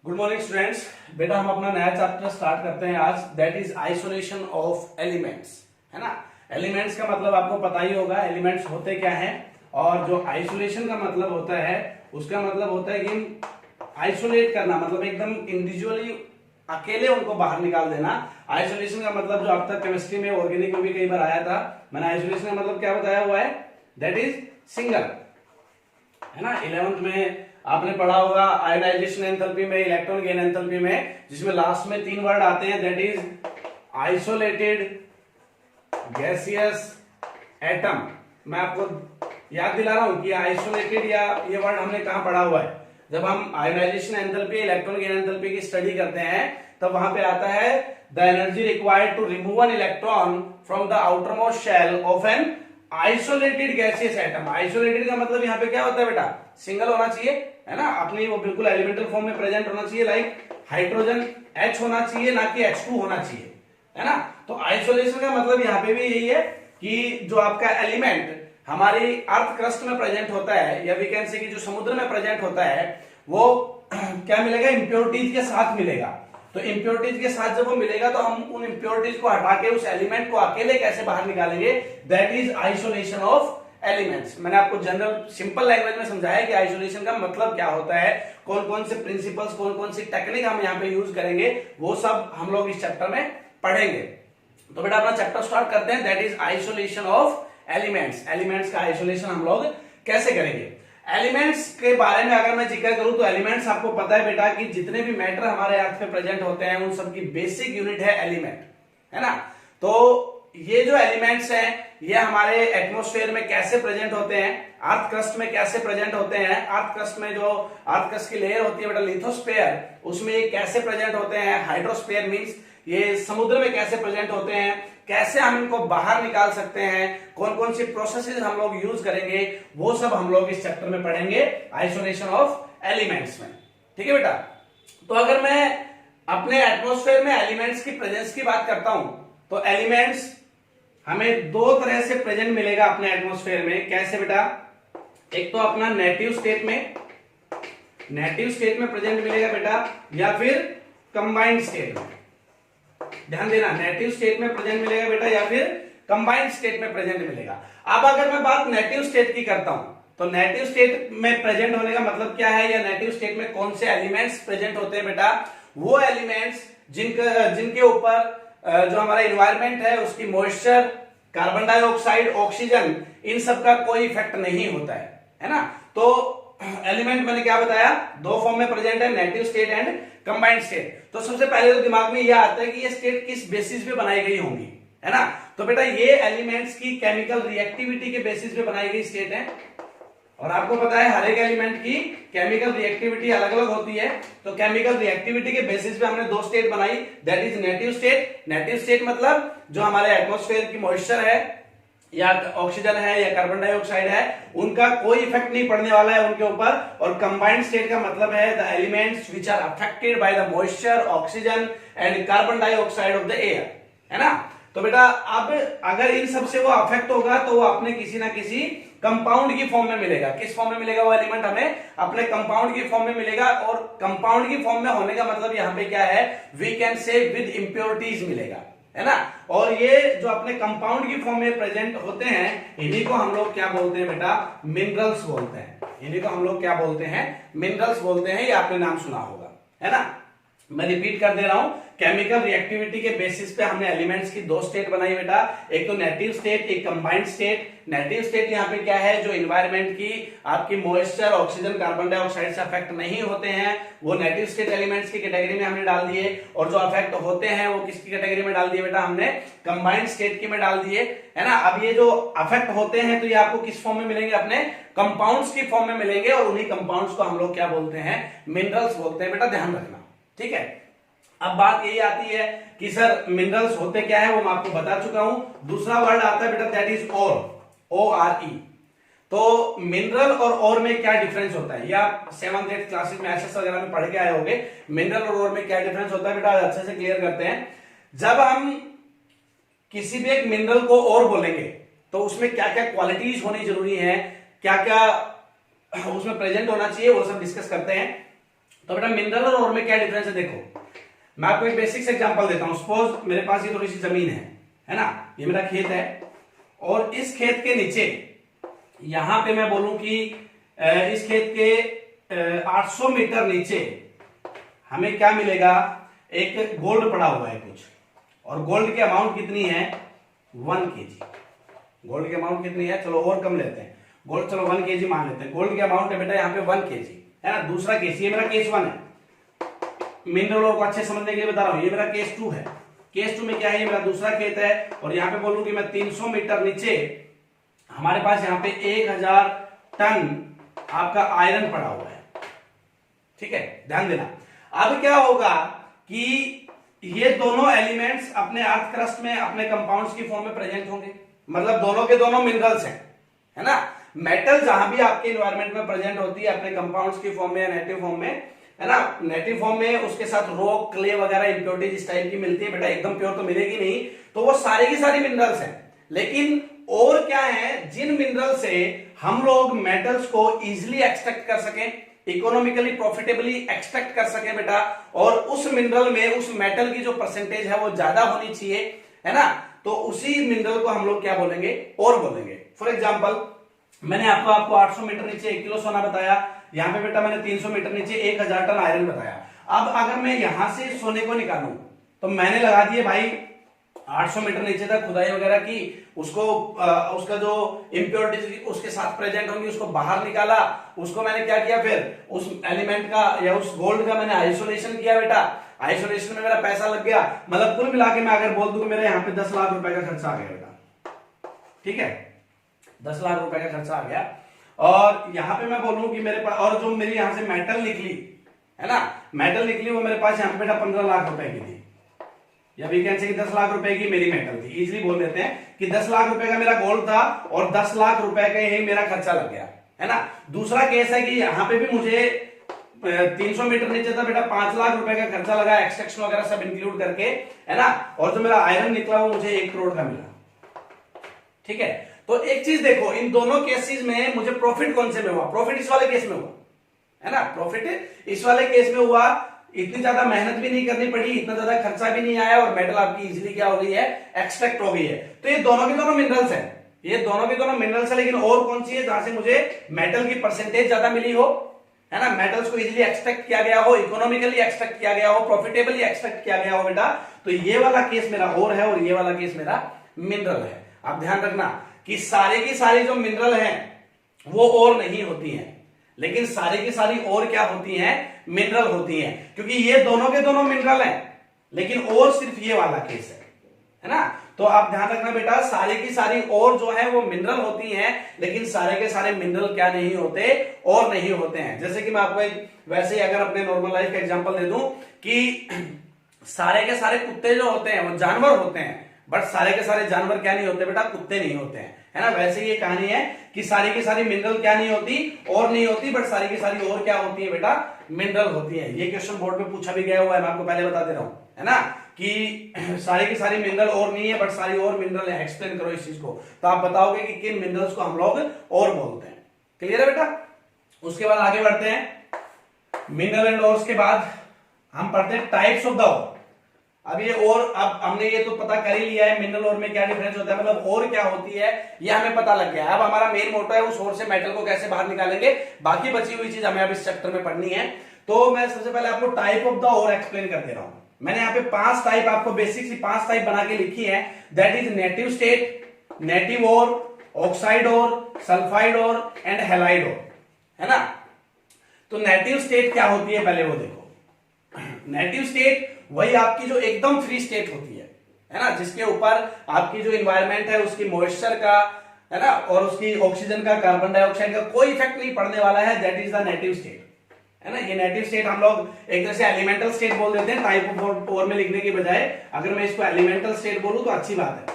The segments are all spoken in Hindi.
Good morning students. बेटा हम अपना नया चैप्टर स्टार्ट करते हैं आज, that is isolation of elements. है ना। एलिमेंट्स का मतलब आपको पता ही होगा, एलिमेंट्स होते क्या हैं। और जो आइसोलेशन का मतलब होता है उसका मतलब होता है कि आइसोलेट करना, मतलब एकदम इंडिविजुअली अकेले उनको बाहर निकाल देना। आइसोलेशन का मतलब जो अब तक केमिस्ट्री में, ऑर्गेनिक में भी कई बार आया था, मैंने आइसोलेशन का मतलब क्या बताया हुआ है, दैट इज सिंगल। है ना। 11th में आपने पढ़ा होगा आयोनाइजेशन एंथैल्पी में, इलेक्ट्रॉन गेन एंथैल्पी में, जिसमें लास्ट में 3 वर्ड आते हैं, that is isolated gaseous atom. मैं आपको याद दिला रहा हूं कि आइसोलेटेड या ये वर्ड हमने कहां पढ़ा हुआ है। जब हम ionization enthalpy, electron gain enthalpy की स्टडी करते हैं तब वहां पे आता है the energy required to remove an electron from the outermost shell of an isolated gaseous atom. Isolated का मतलब यहाँ पे क्या होता है बेटा, सिंगल होना चाहिए। है ना। अपनी वो बिल्कुल एलिमेंटल फॉर्म में प्रेजेंट होना चाहिए, लाइक हाइड्रोजन H होना चाहिए, ना कि H2 होना चाहिए। है ना। तो आइसोलेशन का मतलब यहाँ पे भी यही है कि जो आपका एलिमेंट हमारी अर्थ क्रस्ट में प्रेजेंट होता है, या वी कैन से कि जो समुद्र में प्रेजेंट होता है, वो क्या मिलेगा, इंप्योरिटीज के साथ मिलेगा। तो इंप्योरिटीज के साथ जब वो मिलेगा तो हम उन इंप्योरिटीज को हटा के उस एलिमेंट को अकेले कैसे बाहर निकालेंगे, that is isolation of elements. मैंने आपको जनरल सिंपल लैंग्वेज में समझाया कि आइसोलेशन का मतलब क्या होता है, कौन कौन से प्रिंसिपल्स, कौन कौन सी टेक्निक हम यहाँ पे यूज करेंगे, वो सब हम लोग इस चैप्टर में पढ़ेंगे। तो बेटा अपना चैप्टर स्टार्ट करते हैं, that is isolation of elements. Elements का आइसोलेशन हम लोग कैसे करेंगे। एलिमेंट्स के बारे में अगर मैं जिक्र करूं तो एलिमेंट्स आपको पता है बेटा कि जितने भी मैटर हमारे अर्थ में प्रेजेंट होते हैं उन सब की बेसिक यूनिट है एलिमेंट। है ना। तो ये जो एलिमेंट्स हैं ये हमारे एटमॉस्फेयर में कैसे प्रेजेंट होते हैं, अर्थ क्रस्ट में कैसे प्रेजेंट होते हैं, अर्थ क्रस्ट में जो अर्थ क्रस्ट की लेयर होती है बेटा लिथोस्फेयर, उसमें ये कैसे प्रेजेंट होते हैं, हाइड्रोस्फेयर मींस ये समुद्र में कैसे प्रेजेंट होते हैं, कैसे हम इनको बाहर निकाल सकते हैं, कौन कौन सी प्रोसेसेस हम लोग यूज करेंगे, वो सब हम लोग इस चैप्टर में पढ़ेंगे आइसोलेशन ऑफ एलिमेंट्स में। ठीक है बेटा। तो अगर मैं अपने एटमॉस्फेयर में एलिमेंट्स की प्रेजेंस की बात करता हूं तो एलिमेंट्स हमें दो तरह से प्रेजेंट मिलेगा अपने एटमॉस्फेयर में। कैसे बेटा, एक तो अपना नेटिव स्टेट में, नेटिव स्टेट में प्रेजेंट मिलेगा बेटा, या फिर कंबाइंड स्टेट में। ध्यान देना, नेटिव स्टेट में प्रेजेंट मिलेगा बेटा या फिर कंबाइंड स्टेट में प्रेजेंट मिलेगा। अब अगर मैं बात नेटिव स्टेट की करता हूं तो नेटिव स्टेट में प्रेजेंट होने का मतलब क्या है, या नेटिव स्टेट में कौन से एलिमेंट्स प्रेजेंट होते हैं बेटा, वो एलिमेंट्स जिनके ऊपर जो हमारा इन्वायरमेंट है उसकी मॉइस्चर, कार्बन डाइऑक्साइड, ऑक्सीजन, इन सब का कोई इफेक्ट नहीं होता है ना। तो एलिमेंट मैंने क्या बताया, दो फॉर्म में प्रेजेंट है, native state and combined state. तो सबसे पहले तो दिमाग में यह आता है कि ये स्टेट किस बेसिस पे बनाई गई होंगी। है ना। तो बेटा ये एलिमेंट्स की केमिकल रिएक्टिविटी के बेसिस पे बनाई गई स्टेट है, और आपको पता है हर एक एलिमेंट की केमिकल रिएक्टिविटी अलग अलग होती है। तो केमिकल रिएक्टिविटी के बेसिस पे हमने दो स्टेट बनाई, that is native state. Native state मतलब जो हमारे एटमॉस्फेयर की मॉइस्चर है, या ऑक्सीजन है, या कार्बन डाइऑक्साइड है, उनका कोई इफेक्ट नहीं पड़ने वाला है उनके ऊपर। और कंबाइंड स्टेट का मतलब है the elements which are affected by the moisture, oxygen and carbon dioxide of the air. है ना। तो बेटा अब अगर इन सब से वो अफेक्ट होगा तो वो अपने किसी ना किसी कंपाउंड की फॉर्म में मिलेगा। किस फॉर्म में मिलेगा वो एलिमेंट, हमें अपने कंपाउंड की फॉर्म में मिलेगा। और कंपाउंड की फॉर्म में होने का मतलब यहाँ पे क्या है, we can say with impurities मिलेगा। है ना। और ये जो अपने कंपाउंड की फॉर्म में प्रेजेंट होते हैं इन्हीं को हम लोग क्या बोलते हैं बेटा, मिनरल्स बोलते हैं। इन्हीं को हम लोग क्या बोलते हैं, मिनरल्स बोलते हैं। ये आपने नाम सुना होगा। है ना। मैं रिपीट कर दे रहा हूं, केमिकल रिएक्टिविटी के बेसिस पे हमने एलिमेंट्स की दो स्टेट बनाई बेटा, एक तो नेटिव स्टेट, एक कंबाइंड स्टेट। नेटिव स्टेट यहाँ पे क्या है, जो इन्वायरमेंट की आपकी मॉइस्चर, ऑक्सीजन, कार्बन डाइऑक्साइड से अफेक्ट नहीं होते हैं, वो नेटिव स्टेट एलिमेंट्स की कैटेगरी में हमने डाल दिए। और जो अफेक्ट होते हैं वो किसकी कैटेगरी में डाल दिए बेटा, हमने कंबाइंड स्टेट की में डाल दिए। है ना। अब ये जो अफेक्ट होते हैं तो ये आपको किस फॉर्म में मिलेंगे, अपने कंपाउंड्स की फॉर्म में मिलेंगे, और उन्हीं कंपाउंड्स को हम लोग क्या बोलते हैं, मिनरल्स बोलते हैं। बेटा ध्यान रखना। ठीक है। अब बात यही आती है कि सर मिनरल्स होते क्या है, वो मैं आपको बता चुका हूं। दूसरा वर्ड आता है बेटा, दैट इज ओर, ORE। तो मिनरल और ओर में क्या डिफरेंस होता है, या 7th 8th क्लासेस में एसएस वगैरह में पढ़ के आए होंगे। मिनरल और ओर में क्या डिफरेंस होता है बेटा, अच्छे से क्लियर करते हैं। जब हम किसी भी एक मिनरल को ओर बोलेंगे तो उसमें क्या क्या क्वालिटीज होनी जरूरी है, क्या क्या उसमें प्रेजेंट होना चाहिए, वो सब डिस्कस करते हैं। तो बेटा मिनरल और ओर में क्या डिफरेंस है देखो, मैं आपको एक बेसिक से एग्जांपल देता हूं। सपोज मेरे पास ये थोड़ी सी जमीन है ना, ये मेरा खेत है, और इस खेत के नीचे यहां पे मैं बोलूं कि इस खेत के 800 मीटर नीचे हमें क्या मिलेगा, एक गोल्ड पड़ा हुआ है कुछ, और गोल्ड की अमाउंट कितनी है 1 kg। गोल्ड की अमाउंट कितनी है, चलो और कम लेते हैं, गोल्ड चलो 1 kg मान लेते हैं। गोल्ड की अमाउंट है बेटा यहाँ पे 1 kg है ना। दूसरा केस, ये मेरा केस 1 है, मिनरल और को अच्छे समझने के लिए बता रहा हूं, ये मेरा केस 2 है। केस 2 में क्या है, ये मेरा दूसरा खेत है, और यहाँ पे बोलूं कि मैं 300 मीटर नीचे हमारे पास यहाँ पे 1000 टन आपका आयरन पड़ा हुआ है। ठीक है, ध्यान देना। अब क्या होगा कि ये दोनों एलिमेंट्स अपने अर्थ क्रस्ट में अपने कंपाउंड्स की फॉर्म में प्रेजेंट होंगे, मतलब दोनों के दोनों मिनरल्स हैं, है ना। मेटल जहां भी आपके एनवायरमेंट में प्रेजेंट होती है अपने कंपाउंड्स की फॉर्म में या नेटिव फॉर्म में, है ना, नेटिव फॉर्म में उसके साथ रॉक क्ले वगैरह इंप्योरिटीज इस टाइप की मिलती है बेटा, एकदम प्योर तो मिलेगी नहीं, तो वो सारे की सारी मिनरल्स हैं। लेकिन और क्या है, जिन मिनरल से हम लोग मेटल्स को इजिली एक्सट्रैक्ट कर सकें, इकोनॉमिकली प्रॉफिटेबली एक्सट्रैक्ट कर सके बेटा, और उस मिनरल में उस मेटल की जो परसेंटेज है वो ज्यादा होनी चाहिए, है ना, तो उसी मिनरल को हम लोग क्या बोलेंगे, और बोलेंगे। फॉर एग्जांपल मैंने आपको 800 मीटर नीचे 1 किलो सोना बताया, यहां पे बेटा मैंने 300 मीटर नीचे 1000 टन आयरन बताया। अब अगर मैं यहां से सोने को निकालूं तो मैंने लगा दिए भाई 800 मीटर नीचे तक खुदाई वगैरह की, उसको उसका जो इम्प्योरिटीज उसके साथ प्रेजेंट होंगी उसको बाहर निकाला, उसको मैंने क्या किया, फिर उस एलिमेंट का या उस गोल्ड का मैंने आइसोलेशन किया बेटा, आइसोलेशन में मेरा पैसा लग गया, मतलब कुल मिला के मैं अगर बोल दूं मेरे यहाँ पे 10 लाख रुपए का खर्चा आ गया बेटा। ठीक है, 10 लाख रुपए का खर्चा आ गया, और यहां पे मैं बोलूं कि मेरे पास, और जो मेरी यहां से मेटल निकली है ना, मेटल निकली वो मेरे पास यहां पे बेटा 15 लाख रुपए की थी, या भी कह सकते 10 लाख रुपए की मेरी मेटल थी। इजीली बोल देते हैं कि 10 लाख रुपए का मेरा गोल्ड था और 10 लाख रुपए का ही मेरा खर्चा लग गया, है ना। दूसरा केस है कि यहाँ पे भी मुझे 300 मीटर नीचे था बेटा 5 लाख रुपए का खर्चा लगा, एक्सट्रैक्शन वगैरह सब इंक्लूड करके, है ना, और जो मेरा आयरन निकला वो मुझे 1 करोड़ का मिला। ठीक है, तो एक चीज देखो, इन दोनों केसेस में मुझे प्रॉफिट कौन से में हुआ, प्रॉफिट इस वाले केस में हुआ, है ना, प्रॉफिट इस वाले केस में हुआ। इतनी ज्यादा मेहनत भी नहीं करनी पड़ी, इतना ज्यादा खर्चा भी नहीं आया, और मेटल आपकी इजीली क्या हो गई है, एक्सट्रैक्ट हो गई है। तो ये दोनों के दोनों मिनरल्स हैं, ये दोनों के दोनों मिनरल्स है, लेकिन और कौन सी है जहां से मुझे मेटल की परसेंटेज ज्यादा मिली हो, है ना, मेटल्स को इजीली एक्सट्रैक्ट किया गया हो, इकोनॉमिकली एक्सट्रैक्ट किया गया हो, प्रॉफिटेबली एक्सट्रैक्ट किया गया हो बेटा, तो ये वाला केस मेरा और है, और ये वाला केस मेरा मिनरल है। आप ध्यान रखना कि सारे की सारी जो मिनरल हैं वो और नहीं होती हैं, लेकिन सारी की सारी और क्या होती हैं, मिनरल होती हैं, क्योंकि ये दोनों के दोनों मिनरल हैं, लेकिन और सिर्फ ये वाला केस है ना। तो आप ध्यान रखना बेटा, सारी की सारी और जो है वो मिनरल होती हैं, लेकिन सारे के सारे मिनरल क्या नहीं होते, और नहीं होते हैं। जैसे कि मैं आपको एक वैसे ही अगर अपने नॉर्मल लाइफ का एग्जांपल दे दूं कि सारे के सारे कुत्ते जो होते हैं वो जानवर होते हैं, बट सारे के सारे जानवर क्या नहीं होते बेटा, कुत्ते नहीं होते हैं, है ना। वैसे ये कहानी है कि सारी की सारी मिनरल क्या नहीं होती, और नहीं होती, बट सारी की सारी और क्या होती है बेटा, मिनरल होती है। ये क्वेश्चन बोर्ड में पूछा भी गया हुआ है, मैं आपको पहले बता दे रहा हूं, है ना, कि सारी की सारी मिनरल और नहीं है, बट सारी और मिनरल है। एक्सप्लेन करो इस चीज को, तो आप बताओगे कि किन मिनरल्स को हम लोग और बोलते हैं। क्लियर है बेटा। उसके बाद आगे बढ़ते हैं, मिनरल एंड ओर्स के बाद हम पढ़ते हैं टाइप्स ऑफ द ओर। अब ये और, अब हमने ये तो पता कर ही लिया है मिनरल और में क्या डिफरेंस होता है, मतलब और क्या होती है ये हमें पता लग गया है। अब हमारा मेन मोटो है उस और से मेटल को कैसे बाहर निकालेंगे, बाकी बची हुई चीज हमें अब इस चैप्टर में पढ़नी है। तो मैं सबसे पहले आपको टाइप ऑफ द और एक्सप्लेन कर दे रहा हूं। मैंने यहाँ पे 5 टाइप आपको बेसिक सी 5 टाइप बना के लिखी है, that is native state, native और, ऑक्साइड और, सल्फाइड और एंड हैलाइड और, है ना। तो नेटिव स्टेट क्या होती है पहले वो देखो। नेटिव स्टेट वही आपकी जो एकदम फ्री स्टेट होती है ना, जिसके ऊपर आपकी जो इन्वायरमेंट है उसकी मॉइस्चर का, है ना, और उसकी ऑक्सीजन का, कार्बन डाइऑक्साइड का कोई इफेक्ट नहीं पड़ने वाला है, that is the native state, है ना। ये नेटिव स्टेट हम लोग एक तरह से एलिमेंटल स्टेट बोल देते हैं, टाइप ऑफ और में लिखने की बजाय अगर मैं इसको एलिमेंटल स्टेट बोलूं तो अच्छी बात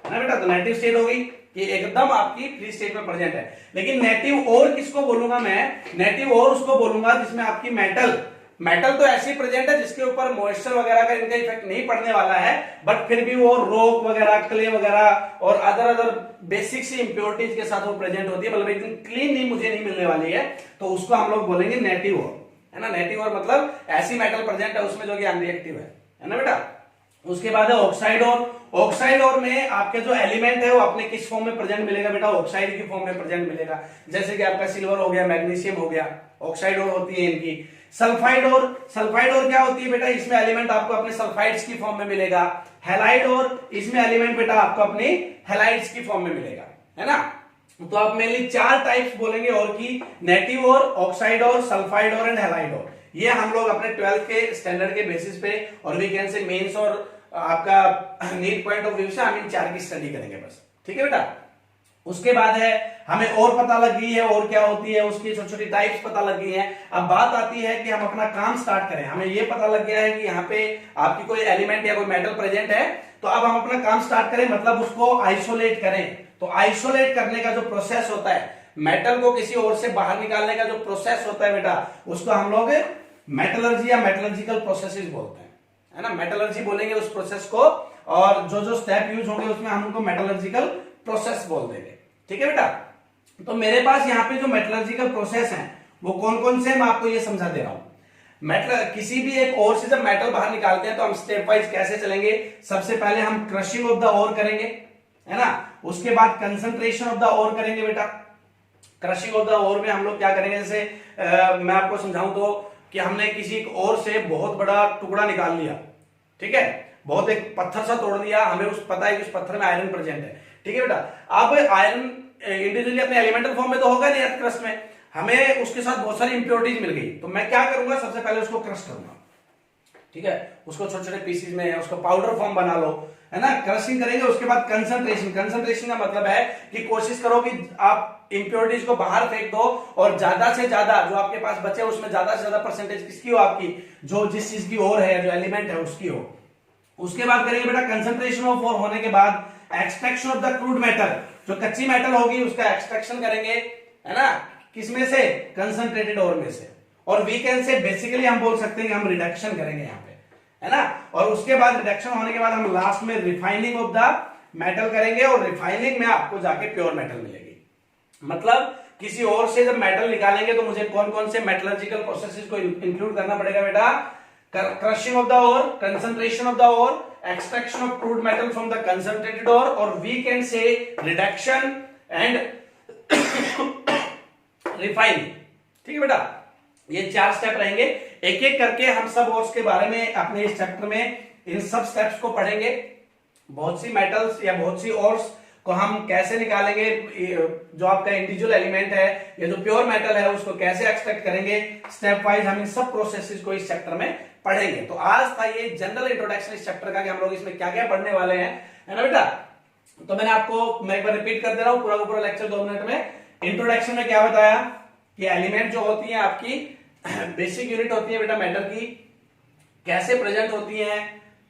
है ना बेटा। तो नेटिव स्टेट हो गई, ये एकदम आपकी फ्री स्टेट में प्रेजेंट है। लेकिन नेटिव और किसको बोलूंगा मैं, नेटिव और उसको बोलूंगा जिसमें आपकी मेटल तो ऐसी प्रेजेंट है जिसके ऊपर मॉइस्चर वगैरह का इनका इफेक्ट नहीं पड़ने वाला है, बट फिर भी वो रॉक वगैरह, क्ले वगैरह और अदर बेसिक सी इंप्योरिटीज के साथ वो प्रेजेंट होती है, मतलब एकदम क्लीन नहीं मुझे नहीं मिलने वाली है, तो उसको हम लोग बोलेंगे नेटिव और, है ना। नेटिव और मतलब ऐसी मेटल प्रेजेंट है उसमें जो कि अनरिएक्टिव है ना बेटा। उसके बाद है ऑक्साइड और। ऑक्साइड और में आपके जो एलिमेंट है वो अपने किस फॉर्म में प्रेजेंट मिलेगा बेटा, ऑक्साइड की फॉर्म में प्रेजेंट मिलेगा। जैसे कि आपका सिल्वर हो गया, मैग्नीशियम हो गया, ऑक्साइड और होती है इनकी। सल्फाइड और, सल्फाइड और क्या होती है बेटा, इसमें एलिमेंट आपको अपने सल्फाइड्स की फॉर्म में मिलेगा। हैलाइड और, इसमें एलिमेंट बेटा आपको अपनी हैलाइड्स की फॉर्म में मिलेगा, है ना। तो आप मेनली 4 टाइप्स बोलेंगे और की, नेटिव और, ऑक्साइड और, सल्फाइड और एंड हैलाइड और। ये हम लोग अपने 12th के स्टैंडर्ड के बेसिस पे और वीकेंड से मेंस और आपका नीट पॉइंट ऑफ व्यू से हम इन 4 की स्टडी करेंगे बस, ठीक है बेटा। उसके बाद है हमें और पता लग गई है और क्या होती है, उसकी छोटी छोटी टाइप्स पता लग गई है। अब बात आती है कि हम अपना काम स्टार्ट करें। हमें ये पता लग गया है कि यहाँ पे आपकी कोई एलिमेंट या कोई मेटल प्रेजेंट है, तो अब हम अपना काम स्टार्ट करें, मतलब उसको आइसोलेट करें। तो आइसोलेट करने का जो प्रोसेस होता है, मेटल को किसी और से बाहर निकालने का जो प्रोसेस होता है बेटा, उसको हम लोग मेटलर्जी या मेटलर्जिकल प्रोसेसेस बोलते हैं, है ना। मेटलर्जी बोलेंगे उस प्रोसेस को, और जो जो स्टेप यूज होंगे उसमें हम उनको मेटलर्जिकल प्रोसेस बोल देंगे, ठीक है बेटा। तो मेरे पास यहाँ पे जो मेटलर्जिकल प्रोसेस हैं वो कौन कौन से, मैं आपको ये समझा दे रहा हूं। मेटल, किसी भी एक ओर से जब मेटल बाहर निकालते हैं तो हम स्टेप वाइज कैसे चलेंगे। सबसे पहले हम क्रशिंग ऑफ द ओर करेंगे, है ना। उसके बाद कंसंट्रेशन ऑफ द ओर करेंगे बेटा। क्रशिंग ऑफ द ओर में हम लोग क्या करेंगे, जैसे मैं आपको समझाऊं तो कि हमने किसी ओर से बहुत बड़ा टुकड़ा निकाल लिया, ठीक है, बहुत एक पत्थर सा तोड़ दिया, हमें उस पता है कि उस पत्थर में आयरन प्रेजेंट है, ठीक है बेटा। अब आयरन इंडिविजुअली अपने एलिमेंटल फॉर्म में तो होगा नहीं अर्थ क्रस्ट में, हमें उसके साथ बहुत सारी इंप्योरिटीज मिल गई, तो मैं क्या करूंगा, सबसे पहले उसको क्रश करूंगा, ठीक है। उसको छोटे छोटे पीसेस में उसको पाउडर फॉर्म बना लो, है ना। क्रशिंग करेंगे, उसके बाद कंसंट्रेशन। कंसंट्रेशन का मतलब है कि कोशिश करो कि आप इंप्योरिटीज को बाहर फेंक दो और ज्यादा से ज्यादा जो आपके पास बचे उसमें ज्यादा से ज्यादा परसेंटेज किसकी हो, आपकी जो जिस चीज की और है, जो एलिमेंट है उसकी हो। उसके बाद करेंगे बेटा कंसंट्रेशन ऑफ ओर होने के बाद extraction of the crude metal, जो कच्ची मेटल होगी उसका एक्सट्रैक्शन करेंगे, है ना, किसमें से, कंसंट्रेटेड ओर में से। और वीकेंड से बेसिकली हम बोल सकते हैं कि हम रिडक्शन करेंगे यहाँ पे, है ना। और उसके बाद रिडक्शन होने के बाद हम लास्ट में रिफाइनिंग ऑफ द मेटल करेंगे, और रिफाइनिंग में आपको जाके प्योर मेटल मिलेगी। मतलब किसी और से जब मेटल निकालेंगे तो मुझे कौन कौन से मेटलर्जिकल प्रोसेसेस को इंक्लूड करना पड़ेगा बेटा, crushing of the ore, concentration of the ore, extraction of crude metal from the concentrated ore, और we can say reduction and refining, ठीक है बेटा। ये 4 स्टेप रहेंगे, एक एक करके हम सब ओर्स के बारे में अपने इस चैप्टर में इन सब स्टेप्स को पढ़ेंगे। बहुत सी मेटल्स या बहुत सी ओर्स को हम कैसे निकालेंगे, जो आपका इंडिविजुअल एलिमेंट है या जो प्योर मेटल है उसको कैसे एक्सट्रैक्ट करेंगे, स्टेप वाइज हम इन सब प्रोसेसेस को इस चैप्टर में पढ़ेंगे। तो आज था ये जनरल इंट्रोडक्शन इस चैप्टर का कि हम लोग इसमें क्या क्या पढ़ने वाले हैं, है ना बेटा। तो मैंने आपको, मैं एक बार रिपीट कर दे रहा हूं पूरा का पूरा लेक्चर 2 मिनट में। इंट्रोडक्शन में क्या बताया कि एलिमेंट जो होती है आपकी बेसिक यूनिट होती है बेटा मेटल की, कैसे प्रेजेंट होती है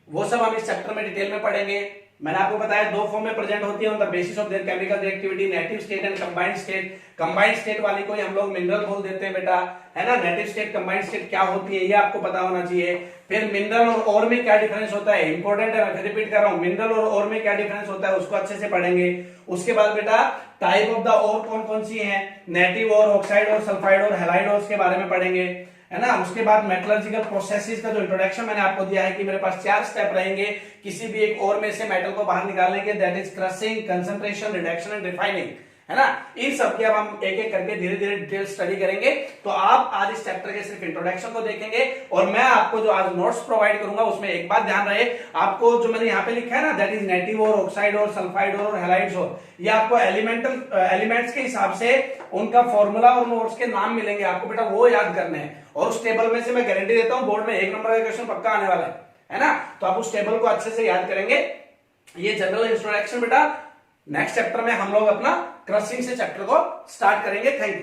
वो सब हम इस चैप्टर में डिटेल में पढ़ेंगे। मैंने आपको बताया 2 फॉर्म में प्रेजेंट होती है on the basis of their chemical reactivity, native state and combined state. Combined state वाली को हम लोग मिनरल बोल देते हैं बेटा, है ना। नेटिव स्टेट, कंबाइंड स्टेट क्या होती है ये आपको पता होना चाहिए। फिर मिनरल और ओर में क्या डिफरेंस होता है, इंपॉर्टेंट है, मैं फिर रिपीट कर रहा हूं, मिनरल और ओर में क्या डिफरेंस होता है उसको अच्छे से पढ़ेंगे। उसके बाद बेटा टाइप ऑफ द ओर कौन कौन सी है, नेटिव और, ऑक्साइड और, सल्फाइड और, हैलाइड और के बारे में पढ़ेंगे, है ना। उसके बाद मेटलर्जिकल प्रोसेसेस का जो इंट्रोडक्शन मैंने आपको दिया है कि मेरे पास 4 स्टेप रहेंगे किसी भी एक ओर में से मेटल को बाहर निकालने के, that is crushing, concentration, reduction and refining, है ना। इन सब की अब हम एक एक करके धीरे धीरे डिटेल स्टडी करेंगे। तो आप आज इस चैप्टर के सिर्फ इंट्रोडक्शन को देखेंगे और मैं आपको जो आज नोट्स प्रोवाइड करूंगा उसमें एक बात ध्यान रहे, आपको जो मैंने यहाँ पे लिखा है ना, दैट इज नेटिव और, ऑक्साइड और, सल्फाइड और, हैलाइड्स और, ये आपको एलिमेंट्स के हिसाब से उनका फॉर्मूला और नोट्स के नाम मिलेंगे आपको बेटा, वो याद करने हैं। और उस टेबल में से मैं गारंटी देता हूं बोर्ड में 1 नंबर का क्वेश्चन पक्का आने वाला है ना। तो आप उस टेबल को अच्छे से याद करेंगे। ये जनरल इंट्रोडक्शन बेटा, नेक्स्ट चैप्टर में हम लोग अपना क्रशिंग से चैप्टर को स्टार्ट करेंगे। Thank you.